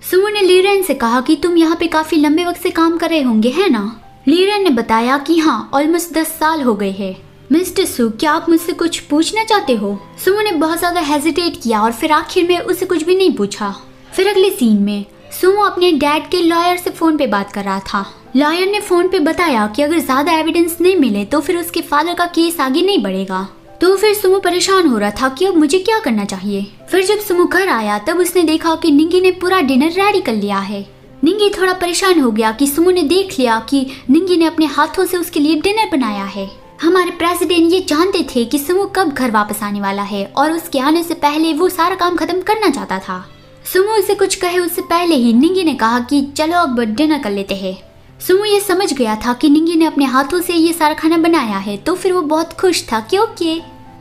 Sumo ने Liren से कहा कि तुम यहाँ पे काफी लंबे वक्त से काम कर रहे होंगे, है ना? लीरेन ने बताया कि हाँ, ऑलमोस्ट 10 साल हो गए हैं। मिस्टर सू, क्या आप मुझसे कुछ पूछना चाहते हो? सुमो ने बहुत ज्यादा हेजिटेट किया और फिर आखिर में उसे कुछ भी नहीं पूछा। फिर अगले सीन में सुमो अपने डैड के लॉयर से फोन पे बात कर रहा था। लॉयर ने फोन पे बताया कि अगर ज्यादा एविडेंस नहीं मिले तो फिर उसके फादर का केस आगे नहीं बढ़ेगा। तो फिर सुमो परेशान हो रहा था कि अब मुझे क्या करना चाहिए। फिर जब सुमो घर आया तब उसने देखा कि निंगी ने पूरा डिनर रेडी कर लिया है। निंगी थोड़ा परेशान हो गया कि सुमो ने देख लिया कि निंगी ने अपने हाथों से उसके लिए डिनर बनाया है। हमारे प्रेसिडेंट ये जानते थे कि सुमो कब घर वापस आने वाला है और उसके आने से पहले वो सारा काम खत्म करना चाहता था। सुमो उसे कुछ कहे उससे पहले ही निंगी ने कहा कि चलो अब डिनर कर लेते हैं। सुमो ये समझ गया था कि निंगी ने अपने हाथों से ये सारा खाना बनाया है, तो फिर वो बहुत खुश था कि ओके।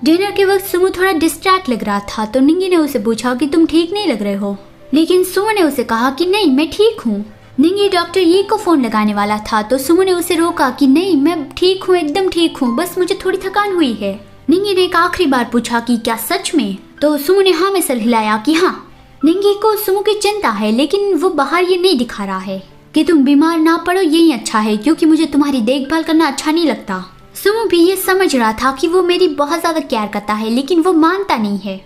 डिनर के वक्त सुमो थोड़ा डिस्ट्रैक्ट लग रहा था, तो निंगी ने उसे पूछा कि तुम ठीक नहीं लग रहे हो, लेकिन सुमो ने उसे कहा कि नहीं, मैं ठीक हूँ। निंगी डॉक्टर ये को फोन लगाने वाला था, तो सुमो ने उसे रोका कि नहीं, मैं ठीक हूँ, एकदम ठीक हूँ, बस मुझे थोड़ी थकान हुई है। निंगी ने एक आखिरी बार पूछा कि क्या सच में? तो सुमो ने हाँ में सर हिलाया कि हाँ। निंगी को सुमो की चिंता है, लेकिन वो बाहर ये नहीं दिखा रहा है कि तुम बीमार ना पड़ो, यही अच्छा है, क्योंकि मुझे तुम्हारी देखभाल करना अच्छा नहीं लगता। सुमो भी ये समझ रहा था कि वो मेरी बहुत ज्यादा केयर करता है, लेकिन वो मानता नहीं है।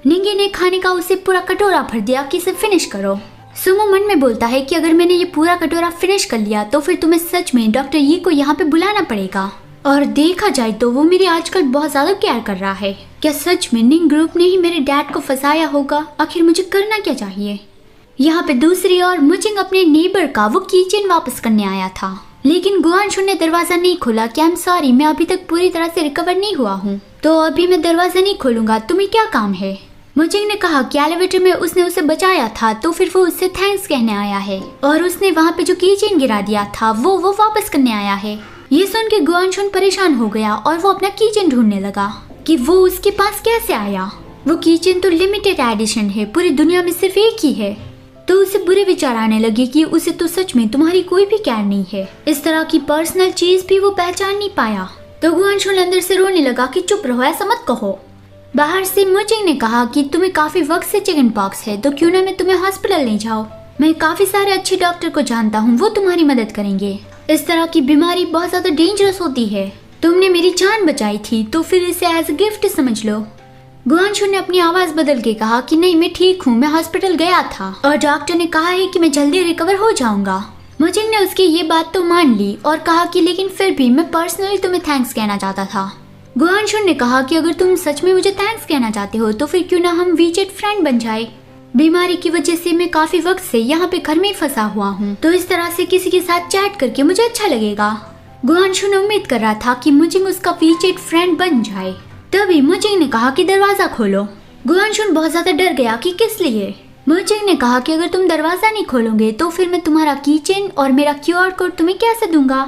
निंगी ने खाने का उसे पूरा कटोरा भर दिया कि इसे फिनिश करो। सुमो मन में बोलता है कि अगर मैंने ये पूरा कटोरा फिनिश कर लिया तो फिर तुम्हें सच में डॉक्टर यी को यहाँ पे बुलाना पड़ेगा। और देखा जाए तो वो मेरी आजकल बहुत ज्यादा केयर कर रहा है। क्या सच में निंग ग्रुप ने ही मेरे डैड को फंसाया होगा? आखिर मुझे करना क्या चाहिए? यहाँ पे दूसरी ओर मुचिंग अपने नेबर का वो कीचेन वापस करने आया था, लेकिन गुआनशु ने दरवाजा नहीं खोला कि आई एम सॉरी, मैं अभी तक पूरी तरह से रिकवर नहीं हुआ हूँ, तो अभी मैं दरवाजा नहीं खोलूंगा, तुम्हें क्या काम है? मुचिंग ने कहा कि एलिवेटर में उसने उसे बचाया था, तो फिर वो उससे थैंक्स कहने आया है, और उसने वहाँ पे जो कीचेन गिरा दिया था वो वापस करने आया है। ये सुन के गुआनशुन परेशान हो गया और वो अपना कीचेन ढूंढने लगा कि वो उसके पास कैसे आया। वो कीचेन तो लिमिटेड एडिशन है, पूरी दुनिया में सिर्फ एक ही है। तो उसे बुरे विचार आने लगे कि उसे तो सच में तुम्हारी कोई भी केयर नहीं है। इस तरह की पर्सनल चीज भी वो पहचान नहीं पाया। तो गुआनशुन अंदर से रोने लगा कि चुप रहो, ऐसा मत कहो। बाहर से मुचिंग ने कहा कि तुम्हें काफी वक्त से चिकन पॉक्स है, तो क्यों ना मैं तुम्हें हॉस्पिटल ले जाऊं। मैं काफी सारे अच्छे डॉक्टर को जानता हूँ, वो तुम्हारी मदद करेंगे। इस तरह की बीमारी बहुत ज्यादा डेंजरस होती है, तुमने मेरी जान बचाई थी, तो फिर इसे एज अ गिफ्ट समझ लो। गुआनशुन ने अपनी आवाज बदल के कहा कि नहीं, मैं ठीक हूँ, मैं हॉस्पिटल गया था और डॉक्टर ने कहा है कि मैं जल्दी रिकवर हो जाऊंगा। मुचिंग ने उसकी ये बात तो मान ली और कहा कि लेकिन फिर भी मैं पर्सनली तुम्हें थैंक्स कहना चाहता था। गुआनशुन ने कहा कि अगर तुम सच में मुझे थैंक्स कहना चाहते हो तो फिर क्यों ना हम वीचेट फ्रेंड बन जाए। बीमारी की वजह से मैं काफी वक्त से यहाँ पे घर में फंसा हुआ हूँ, तो इस तरह से किसी के साथ चैट करके मुझे अच्छा लगेगा। गुआनशुन उम्मीद कर रहा था कि मुचिंग उसका वीचेट फ्रेंड बन जाए। तभी मुचिंग ने कहा कि दरवाजा खोलो। गुआनशुन बहुत ज्यादा डर गया कि किस लिए। मुचिंग ने कहा कि अगर तुम दरवाजा नहीं खोलोगे तो फिर मैं तुम्हारा कीचेन और मेरा क्यूआर कोड तुम्हें कैसे दूंगा।